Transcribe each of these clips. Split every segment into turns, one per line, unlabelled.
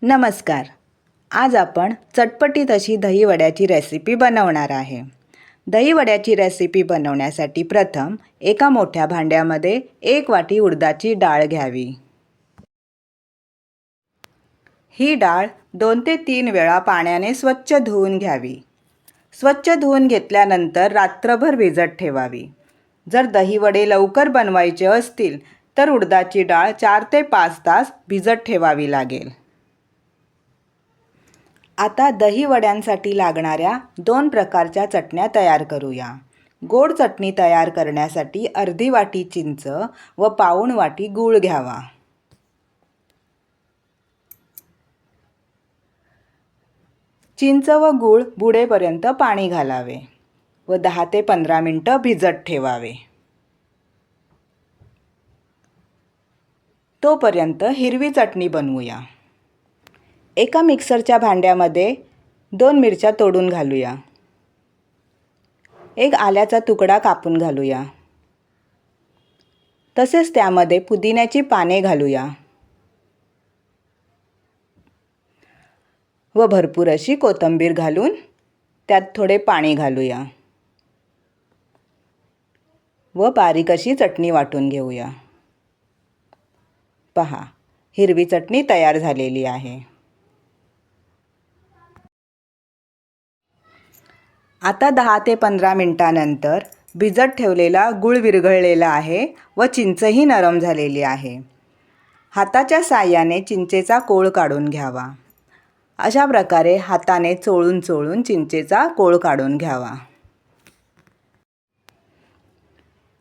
नमस्कार. आज आपण चटपटीत अशी दहीवड्याची रेसिपी बनवणार आहे. दहीवड्याची रेसिपी बनवण्यासाठी प्रथम एका मोठ्या भांड्यामध्ये 1 वाटी उडदाची डाळ घ्यावी. ही डाळ 2 ते 3 वेळा पाण्याने स्वच्छ धुवून घ्यावी. स्वच्छ धुवून घेतल्यानंतर रात्रभर भिजत ठेवावी. जर दहीवडे लवकर बनवायचे असतील तर उडदाची डाळ 4 ते 5 तास भिजत ठेवावी लागेल. आता दहीवड्यांसाठी लागणाऱ्या 2 प्रकारच्या चटण्या तयार करूया. गोड चटणी तयार करण्यासाठी अर्धी वाटी चिंच व पाऊण वाटी गूळ घ्यावा. चिंच व गूळ बुडेपर्यंत पाणी घालावे व 10 ते 15 मिनिटं भिजत ठेवावे. तोपर्यंत हिरवी चटणी बनवूया. एका मिक्सरच्या भांड्यामध्ये 2 मिरच्या तोडून घालूया. 1 आल्याचा तुकडा कापून घालूया. तसेच त्यामध्ये पुदिन्याची पाने घालूया व भरपूर अशी कोथिंबीर घालून त्यात थोडे पाणी घालूया व बारीक अशी चटणी वाटून घेऊया. पहा, हिरवी चटणी तयार झालेली आहे. आता 10 ते 15 मिनिटांनंतर भिजत ठेवलेला गूळ विरघळलेला आहे व चिंचही नरम झालेली आहे. हाताच्या साहाय्याने चिंचेचा कोळ काढून घ्यावा. अशा प्रकारे हाताने चोळून चोळून चिंचेचा कोळ काढून घ्यावा.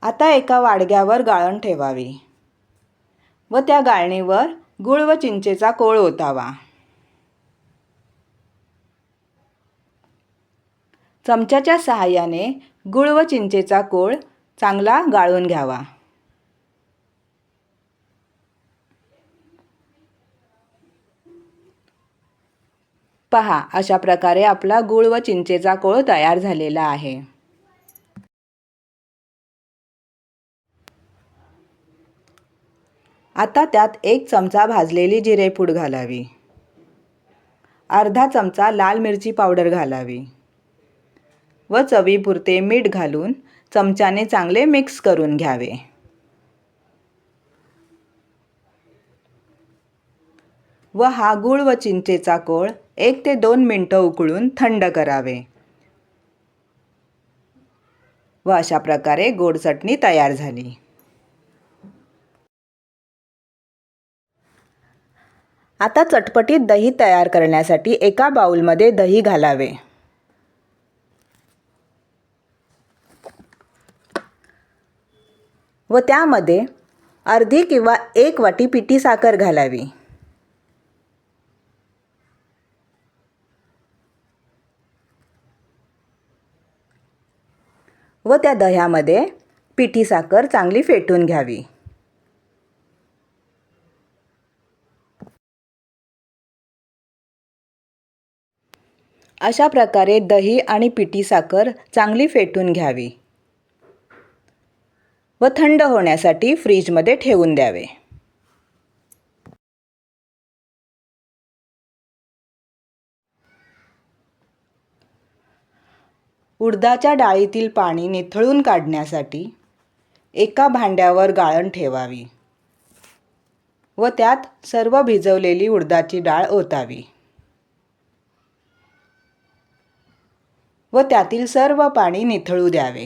आता एका वाडग्यावर गाळण ठेवावी व त्या गाळणीवर गूळ व चिंचेचा कोळ ओतावा. चमच्याच्या सहाय्याने गूळ व चिंचेचा कोळ चांगला गाळून घ्यावा. पहा, अशा प्रकारे आपला गूळ व चिंचेचा कोळ तयार झालेला आहे. आता त्यात 1 चमचा भाजलेली जिरेपूड घालावी. अर्धा चमचा लाल मिरची पावडर घालावी व चवीपुरते मीठ घालून चमच्याने चांगले मिक्स करून घ्यावे. व हा गूळ व चिंचेचा कोळ 1 ते 2 मिनिटं उकळून थंड करावे व अशा प्रकारे गोड चटणी तयार झाली. आता चटपटीत दही तयार करण्यासाठी एका बाउलमध्ये दही घालावे. व त्यामध्ये अर्धी किंवा 1 वाटी पिठी साखर घालावी. व त्या दह्यामध्ये पिठी साखर चांगली फेटून घ्यावी. अशा प्रकारे दही आणि पिठी साखर चांगली फेटून घ्यावी व थंड होण्यासाठी फ्रीजमध्ये ठेवून द्यावे. उडदाच्या डाळीतील पाणी निथळून काढण्यासाठी एका भांड्यावर गाळण ठेवावी व त्यात सर्व भिजवलेली उडदाची डाळ ओतावी व त्यातील सर्व पाणी निथळू द्यावे.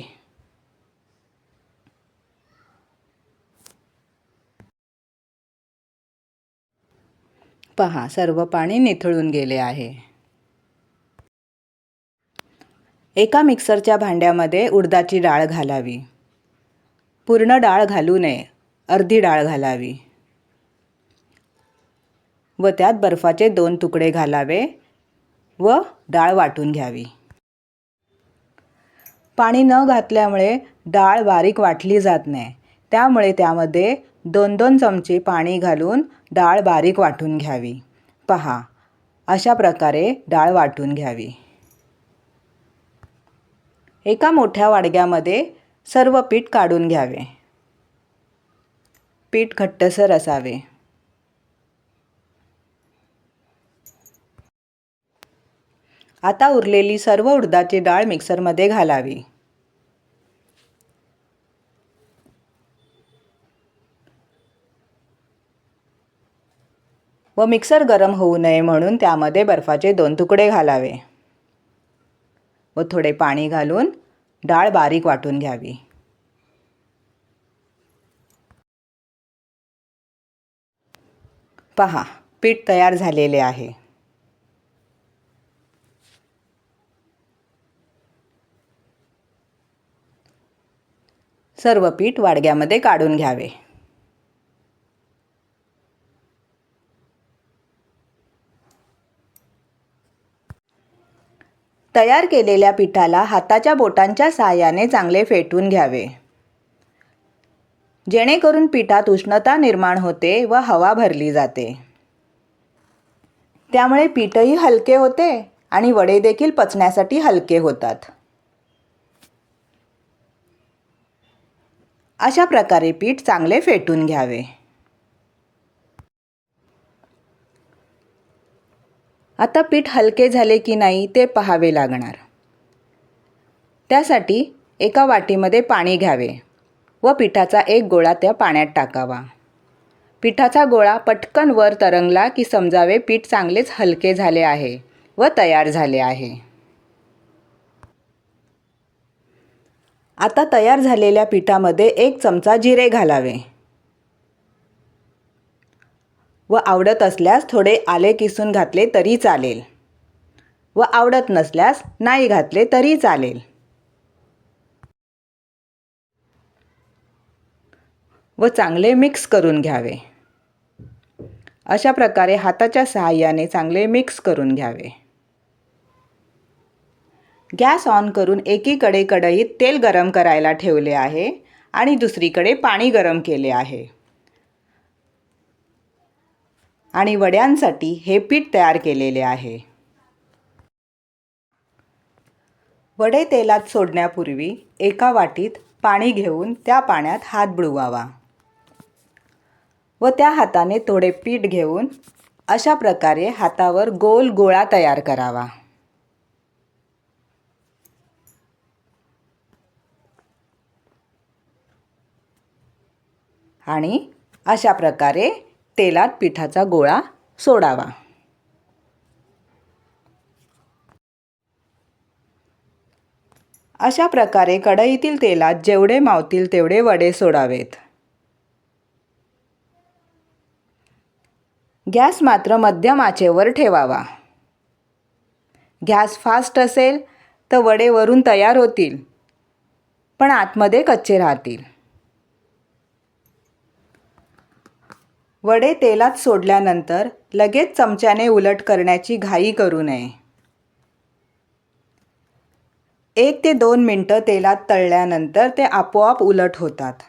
पहा, सर्व पाणी निथळून गेले आहे. एका मिक्सरच्या भांड्यामध्ये उडदाची डाळ घालावी. पूर्ण डाळ घालू नये, अर्धी डाळ घालावी व त्यात बर्फाचे 2 तुकडे घालावे व डाळ वाटून घ्यावी. पाणी न घातल्यामुळे डाळ बारीक वाटली जात नाही, त्यामुळे त्यामध्ये 2-2 चमचे पाणी घालून डाळ बारीक वाटून घ्यावी. पहा, अशा प्रकारे डाळ वाटून घ्यावी. एका मोठ्या वाडग्यामध्ये सर्व पीठ काढून घ्यावे. पीठ घट्टसर असावे. आता उरलेली सर्व उडदाची डाळ मिक्सरमध्ये घालावी व मिक्सर गरम होऊ नये म्हणून त्यामध्ये बर्फाचे 2 तुकडे घालावे व थोडे पाणी घालून डाळ बारीक वाटून घ्यावी। पहा, पीठ तयार झालेले आहे। सर्व पीठ वाडग्यामध्ये काढून घ्यावे। तयार केलेल्या पिठाला हाताच्या बोटांच्या साहाय्याने चांगले फेटून घ्यावे, जेणेकरून पिठात उष्णता निर्माण होते व हवा भरली जाते। त्यामुळे पीठही हलके होते आणि वडे देखील पचण्यासाठी हलके होतात। अशा प्रकारे पीठ चांगले फेटून घ्यावे। आता पीठ हलके झाले की नाही ते पाहावे लागणार। त्यासाठी एका वाटीमध्ये पाणी घ्यावे व पिठाचा एक गोळा त्या पाण्यात टाकावा। पिठाचा गोळा पटकन वर तरंगला की समजावे पीठ चांगलेच हलके झाले आहे व तयार झाले आहे। आता तयार झालेल्या पिठामध्ये 1 चमचा जिरे घालावे व आवडत असल्यास थोडे आले किसून घातले तरी चालेल व आवडत नसल्यास नाही घातले तरी चालेल व चांगले मिक्स करून घ्यावे। अशा प्रकारे हाताच्या सहाय्याने चांगले मिक्स करून घ्यावे। गॅस ऑन करून एकीकडे कढईत तेल गरम करायला ठेवले आहे आणि दुसरीकडे पाणी गरम केले आहे आणि वड्यांसाठी हे पीठ तयार केलेले आहे। वडे तेलात सोडण्यापूर्वी एका वाटीत पाणी घेऊन त्या पाण्यात हात बुडवावा व त्या हाताने थोडे पीठ घेऊन अशा प्रकारे हातावर गोल गोळा तयार करावा आणि अशा प्रकारे तेलात पिठाचा गोळा सोडावा। अशा प्रकारे कढईतील तेलात जेवढे मावतील तेवढे वडे सोडावेत। गॅस मात्र मध्यम आचेवर ठेवावा। गॅस फास्ट असेल तर वडे वरून तयार होतील पण आतमध्ये कच्चे राहतील। वडे तेलात सोडल्यानंतर लगेच चमच्याने उलट करण्याची घाई करू नये। 1 ते 2 मिनिटं तेलात तळल्यानंतर ते आपोआप उलट होतात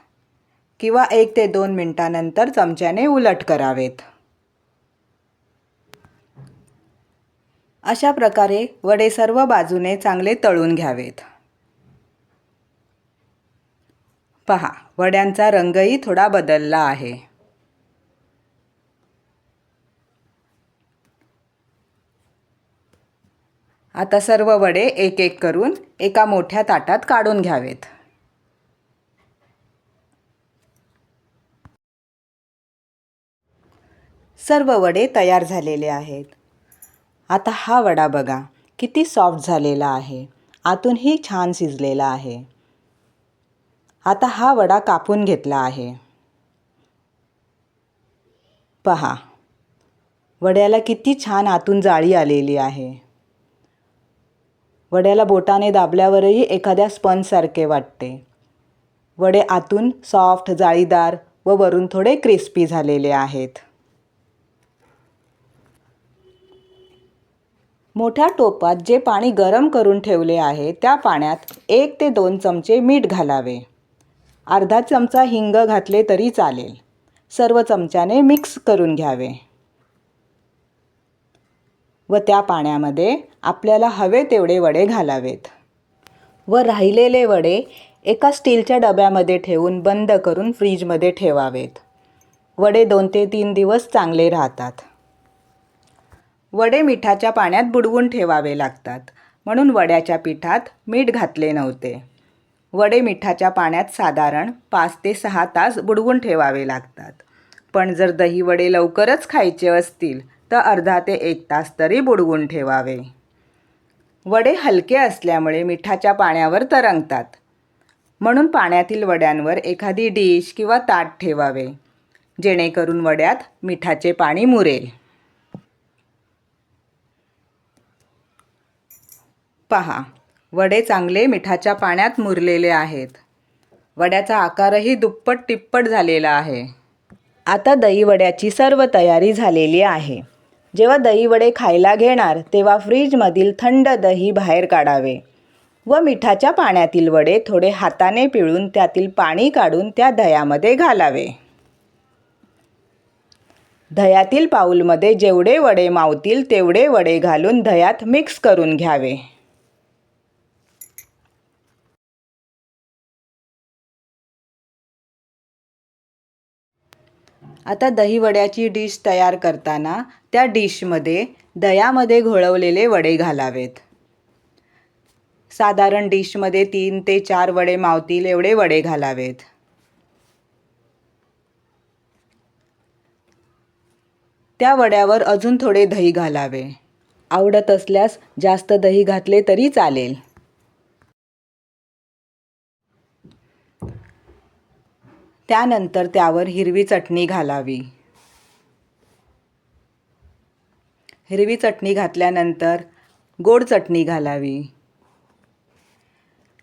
किंवा 1 ते 2 मिनिटांनंतर चमच्याने उलट करावेत। अशा प्रकारे वडे सर्व बाजूने चांगले तळून घ्यावेत। पहा, वड्यांचा रंगही थोडा बदलला आहे। आता सर्व वडे एक एक करून एका मोठ्या ताटात काढून घ्यावेत। सर्व वडे तयार झालेले आहेत। आता हा वडा बघा किती सॉफ्ट झालेला आहे, आतूनही छान शिजलेला आहे। आता हा वडा कापून घेतला आहे। पहा, वड्याला किती छान आतून जाळी आलेली आहे। वड्याला बोटाने दाबल्यावरही एखाद्या स्पंजसारखे वाटते। वडे आतून सॉफ्ट, जाळीदार व वरून थोडे क्रिस्पी झालेले आहेत। मोठ्या टोपात जे पाणी गरम करून ठेवले आहे त्या पाण्यात 1 ते 2 चमचे मीठ घालावे। अर्धा चमचा हिंग घातले तरी चालेल। सर्व चमच्याने मिक्स करून घ्यावे व त्या पाण्यामध्ये आपल्याला हवे तेवढे वडे घालावेत व राहिलेले वडे एका स्टीलच्या डब्यामध्ये ठेवून बंद करून फ्रीजमध्ये ठेवावेत। वडे 2 ते 3 दिवस चांगले राहतात। वडे मिठाच्या पाण्यात बुडवून ठेवावे लागतात, म्हणून वड्याच्या पिठात मीठ घातले नव्हते. वडे मिठाच्या पाण्यात साधारण 5 ते 6 तास बुडवून ठेवावे लागतात. पण जर दही वडे लवकरच खायचे असतील तर अर्धा ते 1 तास तरी बुडवून ठेवावे. वडे हलके असल्यामुळे मिठाच्या पाण्यावर तरंगतात, म्हणून पाण्यातील वड्यांवर एखादी डिश किंवा ताट ठेवावे, जेणेकरून वड्यात मिठाचे पाणी मुरेल. पहा, वडे चांगले मिठाच्या पाण्यात मुरलेले आहेत. वड्याचा आकारही दुप्पट तिप्पट झालेला आहे. आता दही वड्याची सर्व तयारी झालेली आहे. जेव्हा दही वडे खायला घेणार तेव्हा फ्रीजमधील थंड दही बाहेर काढावे व मिठाच्या पाण्यातील वडे थोडे हाताने पिळून त्यातील पाणी काढून त्या दह्यामध्ये घालावे. दह्यातील बाउलमध्ये जेवढे वडे मावतील तेवढे वडे घालून दह्यात मिक्स करून घ्यावे. आता दही वड्याची डिश तयार करताना त्या डिशमध्ये दह्यामध्ये घोळवलेले वडे घालावेत. साधारण डिशमध्ये 3 ते 4 वडे मावतील एवढे वडे घालावेत. त्या वड्यावर अजून थोडे दही घालावे. आवडत असल्यास जास्त दही घातले तरी चालेल. त्यानंतर त्यावर हिरवी चटणी घालावी. हिरवी चटणी घातल्यानंतर गोड चटणी घालावी.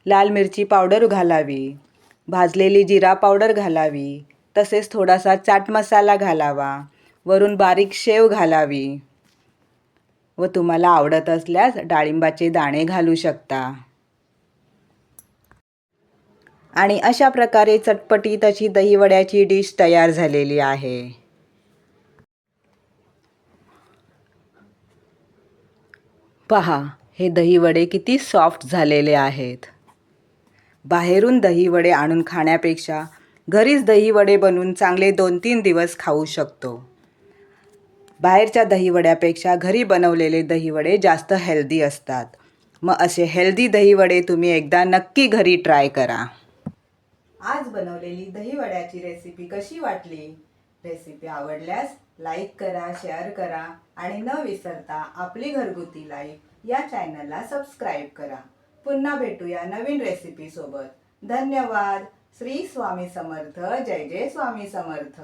लाल मिरची पावडर घालावी. भाजलेली जिरा पावडर घालावी. तसेच थोडासा चाट मसाला घालावा. वरून बारीक शेव घालावी व तुम्हाला आवडत असल्यास डाळिंबाचे दाणे घालू शकता. आणि अशा प्रकारे चटपटीत अशी दहीवड्याची डिश तयार झालेली आहे. पहा, हे दहीवडे किती सॉफ्ट झालेले आहेत. बाहेरून दहीवडे आणून खाण्यापेक्षा घरीच दहीवडे बनवून चांगले 2-3 दिवस खाऊ शकतो. बाहेरच्या दहीवड्यापेक्षा घरी बनवलेले दहीवडे जास्त हेल्दी असतात. मग असे हेल्दी दहीवडे तुम्ही एकदा नक्की घरी ट्राय करा. आज बनवलेली दहीवड्याची रेसिपी कशी वाटली? रेसिपी आवडल्यास लाईक करा, शेअर करा आणि न विसरता आपली घरगुती लाईफ या चॅनलला सबस्क्राईब करा. पुन्हा भेटूया नवीन रेसिपी सोबत. धन्यवाद. श्री स्वामी समर्थ. जय जय स्वामी समर्थ.